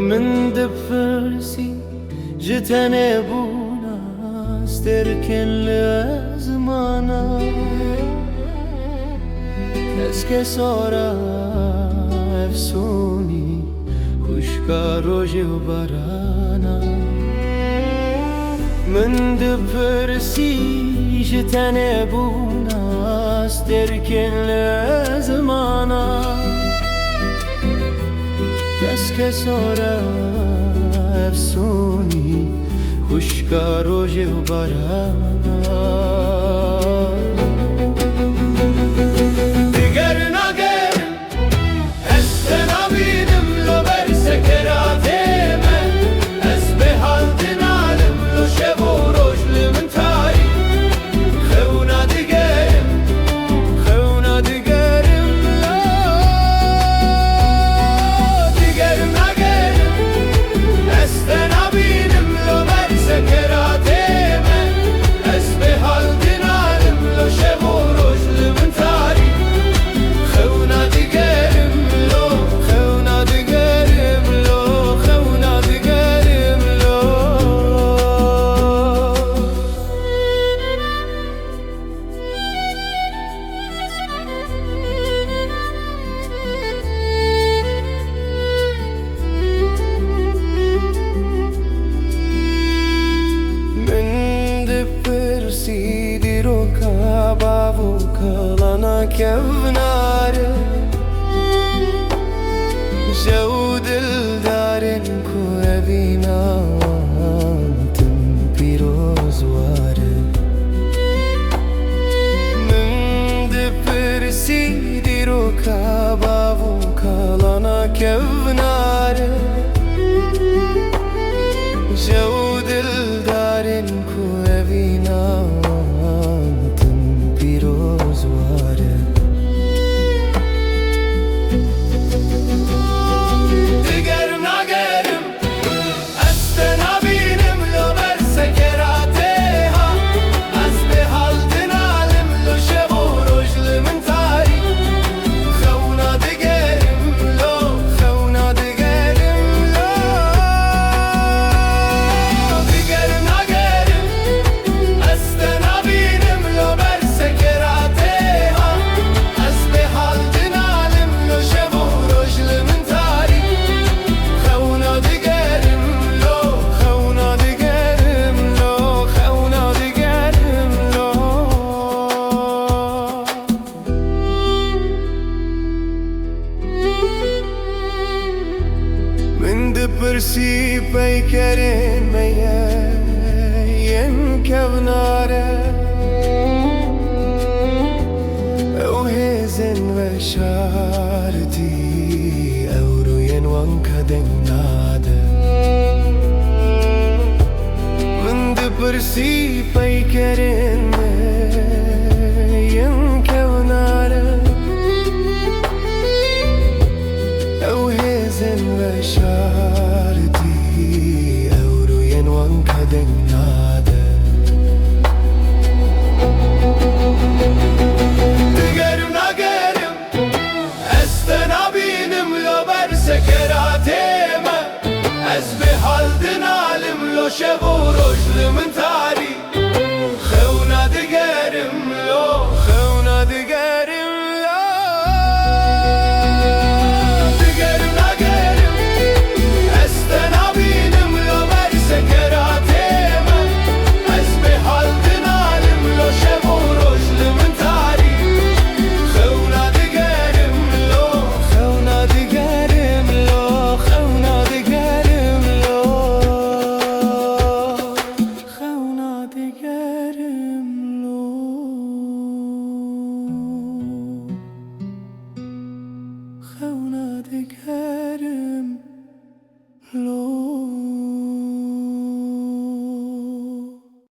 من دبرسي جتنبونا استركن لزمانا اسكي صورا افسوني خوشكا روجي وبرانا من دبرسي جتنبونا استركن لزمانا اسكي صورا افسوني خوشكا روجي وبرانا كفناره جو دلدارن کو ابینا تم پیروز واره من دپرسی دیرو کبابو کلانا کفناره جو دلدارن کو ابینا تم پیروز واره برسي بيكرين ميا ينكبناره وهزن بشارتي أورو ينوانك دناده من دبرسي بيكرين ميا ينكبناره وهزن بشارتي سكراتيما أسبح الدنالم لو شبو رجل من